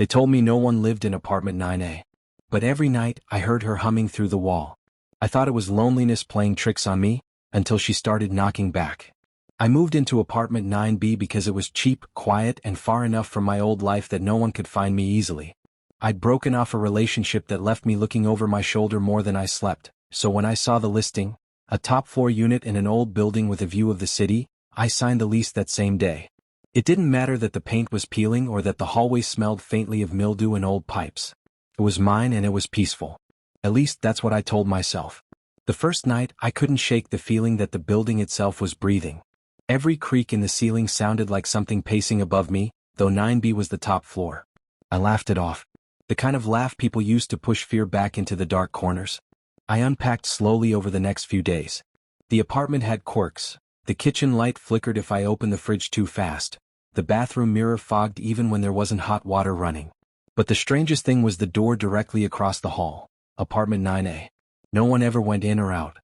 They told me no one lived in apartment 9A. But every night, I heard her humming through the wall. I thought it was loneliness playing tricks on me, until she started knocking back. I moved into apartment 9B because it was cheap, quiet, and far enough from my old life that no one could find me easily. I'd broken off a relationship that left me looking over my shoulder more than I slept, so when I saw the listing, a top-floor unit in an old building with a view of the city, I signed the lease that same day. It didn't matter that the paint was peeling or that the hallway smelled faintly of mildew and old pipes. It was mine and it was peaceful. At least that's what I told myself. The first night, I couldn't shake the feeling that the building itself was breathing. Every creak in the ceiling sounded like something pacing above me, though 9B was the top floor. I laughed it off. The kind of laugh people use to push fear back into the dark corners. I unpacked slowly over the next few days. The apartment had quirks. The kitchen light flickered if I opened the fridge too fast. The bathroom mirror fogged even when there wasn't hot water running. But the strangest thing was the door directly across the hall. Apartment 9A. No one ever went in or out.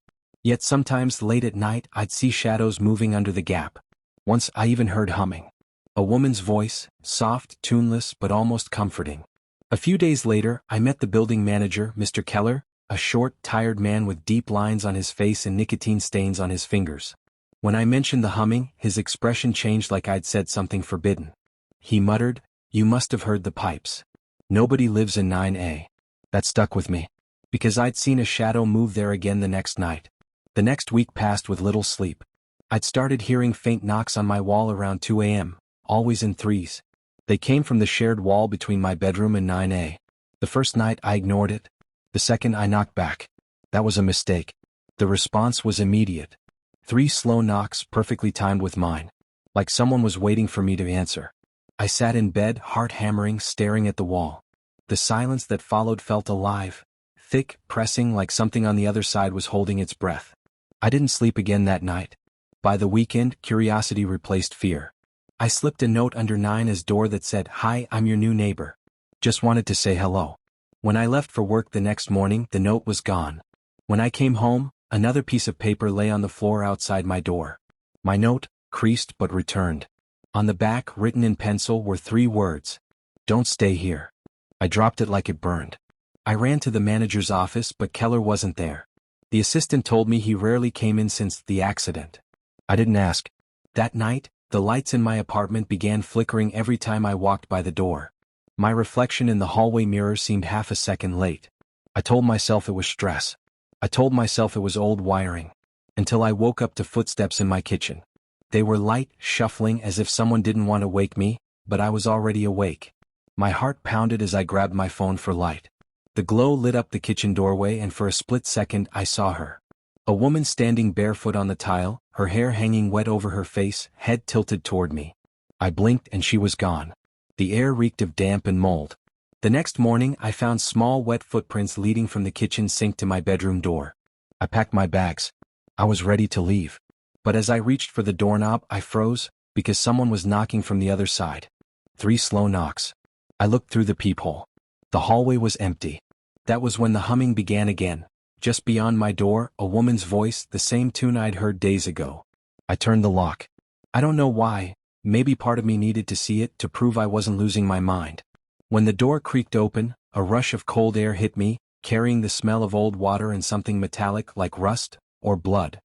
Yet sometimes late at night I'd see shadows moving under the gap. Once I even heard humming. A woman's voice, soft, tuneless, but almost comforting. A few days later, I met the building manager, Mr. Keller, a short, tired man with deep lines on his face and nicotine stains on his fingers. When I mentioned the humming, his expression changed like I'd said something forbidden. He muttered, "You must have heard the pipes. Nobody lives in 9A. That stuck with me. Because I'd seen a shadow move there again the next night. The next week passed with little sleep. I'd started hearing faint knocks on my wall around 2 a.m., always in threes. They came from the shared wall between my bedroom and 9A. The first night I ignored it. The second I knocked back. That was a mistake. The response was immediate. 3 slow knocks perfectly timed with mine. Like someone was waiting for me to answer. I sat in bed, heart hammering, staring at the wall. The silence that followed felt alive. Thick, pressing like something on the other side was holding its breath. I didn't sleep again that night. By the weekend, curiosity replaced fear. I slipped a note under 9A's door that said, "Hi, I'm your new neighbor. Just wanted to say hello." When I left for work the next morning, the note was gone. When I came home, another piece of paper lay on the floor outside my door. My note, creased but returned. On the back, written in pencil, were 3 words. "Don't stay here." I dropped it like it burned. I ran to the manager's office, but Keller wasn't there. The assistant told me he rarely came in since the accident. I didn't ask. That night, the lights in my apartment began flickering every time I walked by the door. My reflection in the hallway mirror seemed half a second late. I told myself it was stress. I told myself it was old wiring. Until I woke up to footsteps in my kitchen. They were light, shuffling as if someone didn't want to wake me, but I was already awake. My heart pounded as I grabbed my phone for light. The glow lit up the kitchen doorway and for a split second I saw her. A woman standing barefoot on the tile, her hair hanging wet over her face, head tilted toward me. I blinked and she was gone. The air reeked of damp and mold. The next morning I found small wet footprints leading from the kitchen sink to my bedroom door. I packed my bags. I was ready to leave. But as I reached for the doorknob, I froze, because someone was knocking from the other side. 3 slow knocks. I looked through the peephole. The hallway was empty. That was when the humming began again. Just beyond my door, a woman's voice, the same tune I'd heard days ago. I turned the lock. I don't know why, maybe part of me needed to see it to prove I wasn't losing my mind. When the door creaked open, a rush of cold air hit me, carrying the smell of old water and something metallic like rust or blood.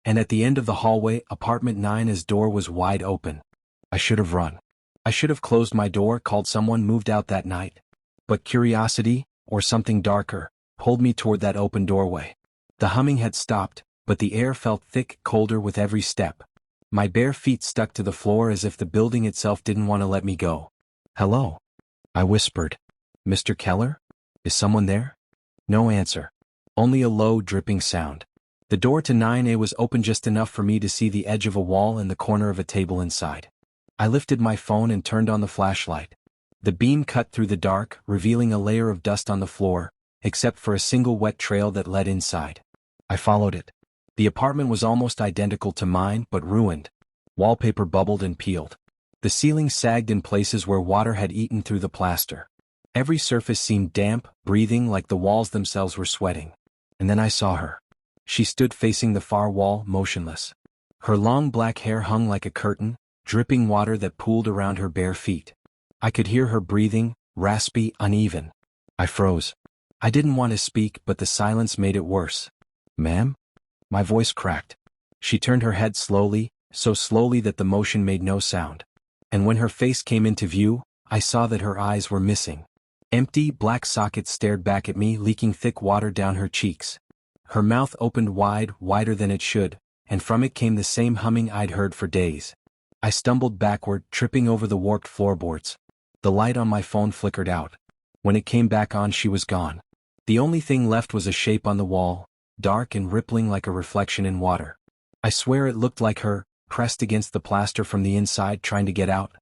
And at the end of the hallway, apartment 9's door was wide open. I should have run. I should have closed my door, called someone, moved out that night. But curiosity, or something darker, pulled me toward that open doorway. The humming had stopped, but the air felt thick, colder with every step. My bare feet stuck to the floor as if the building itself didn't want to let me go. "Hello?" I whispered. "Mr. Keller? Is someone there?" No answer. Only a low, dripping sound. The door to 9A was open just enough for me to see the edge of a wall and the corner of a table inside. I lifted my phone and turned on the flashlight. The beam cut through the dark, revealing a layer of dust on the floor, except for a single wet trail that led inside. I followed it. The apartment was almost identical to mine, but ruined. Wallpaper bubbled and peeled. The ceiling sagged in places where water had eaten through the plaster. Every surface seemed damp, breathing like the walls themselves were sweating. And then I saw her. She stood facing the far wall, motionless. Her long black hair hung like a curtain, dripping water that pooled around her bare feet. I could hear her breathing, raspy, uneven. I froze. I didn't want to speak, but the silence made it worse. "Ma'am?" My voice cracked. She turned her head slowly, so slowly that the motion made no sound. And when her face came into view, I saw that her eyes were missing. Empty, black sockets stared back at me, leaking thick water down her cheeks. Her mouth opened wide, wider than it should, and from it came the same humming I'd heard for days. I stumbled backward, tripping over the warped floorboards. The light on my phone flickered out. When it came back on, she was gone. The only thing left was a shape on the wall, dark and rippling like a reflection in water. I swear it looked like her, pressed against the plaster from the inside, trying to get out.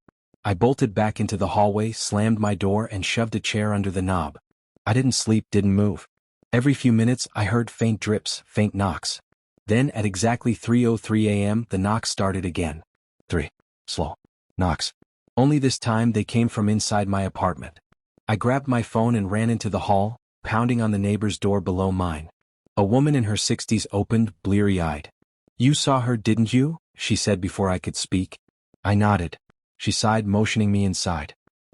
I bolted back into the hallway, slammed my door, and shoved a chair under the knob. I didn't sleep, didn't move. Every few minutes I heard faint drips, faint knocks. Then at exactly 3:03 a.m. the knocks started again. 3. Slow. Knocks. Only this time they came from inside my apartment. I grabbed my phone and ran into the hall, pounding on the neighbor's door below mine. A woman in her 60s opened, bleary-eyed. "You saw her, didn't you?" she said before I could speak. I nodded. She sighed, motioning me inside.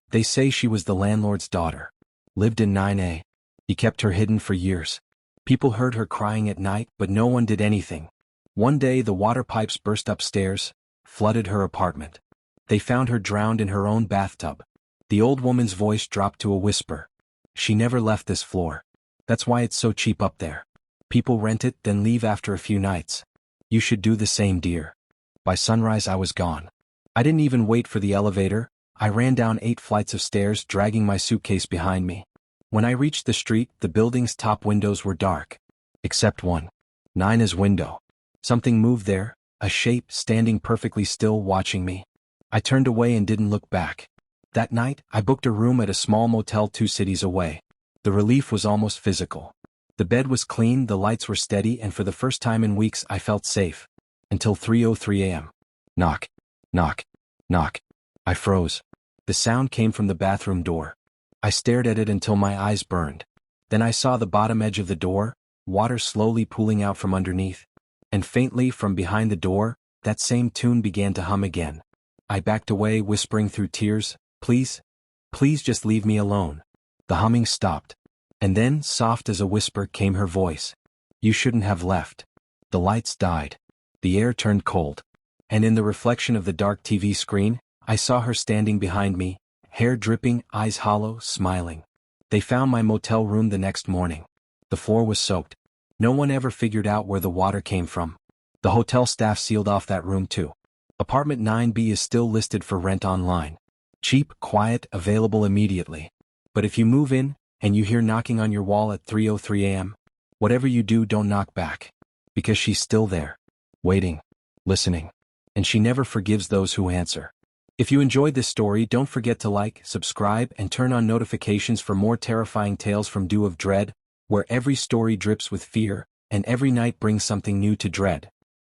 "They say she was the landlord's daughter. Lived in 9A. He kept her hidden for years. People heard her crying at night, but no one did anything. One day the water pipes burst upstairs, flooded her apartment. They found her drowned in her own bathtub." The old woman's voice dropped to a whisper. "She never left this floor. That's why it's so cheap up there. People rent it, then leave after a few nights. You should do the same, dear." By sunrise I was gone. I didn't even wait for the elevator. I ran down 8 flights of stairs, dragging my suitcase behind me. When I reached the street, the building's top windows were dark. Except one. 9's window. Something moved there, a shape standing perfectly still, watching me. I turned away and didn't look back. That night, I booked a room at a small motel 2 cities away. The relief was almost physical. The bed was clean, the lights were steady, and for the first time in weeks I felt safe. Until 3:03 a.m. Knock. Knock. Knock. I froze. The sound came from the bathroom door. I stared at it until my eyes burned. Then I saw the bottom edge of the door, water slowly pooling out from underneath. And faintly from behind the door, that same tune began to hum again. I backed away, whispering through tears, "Please, please just leave me alone." The humming stopped. And then, soft as a whisper, came her voice. "You shouldn't have left." The lights died. The air turned cold. And in the reflection of the dark TV screen, I saw her standing behind me, hair dripping, eyes hollow, smiling. They found my motel room the next morning. The floor was soaked. No one ever figured out where the water came from. The hotel staff sealed off that room too. Apartment 9B is still listed for rent online. Cheap, quiet, available immediately. But if you move in, and you hear knocking on your wall at 3:03 a.m., whatever you do, don't knock back. Because she's still there. Waiting. Listening. And she never forgives those who answer. If you enjoyed this story, don't forget to like, subscribe, and turn on notifications for more terrifying tales from Dew of Dread, where every story drips with fear, and every night brings something new to dread.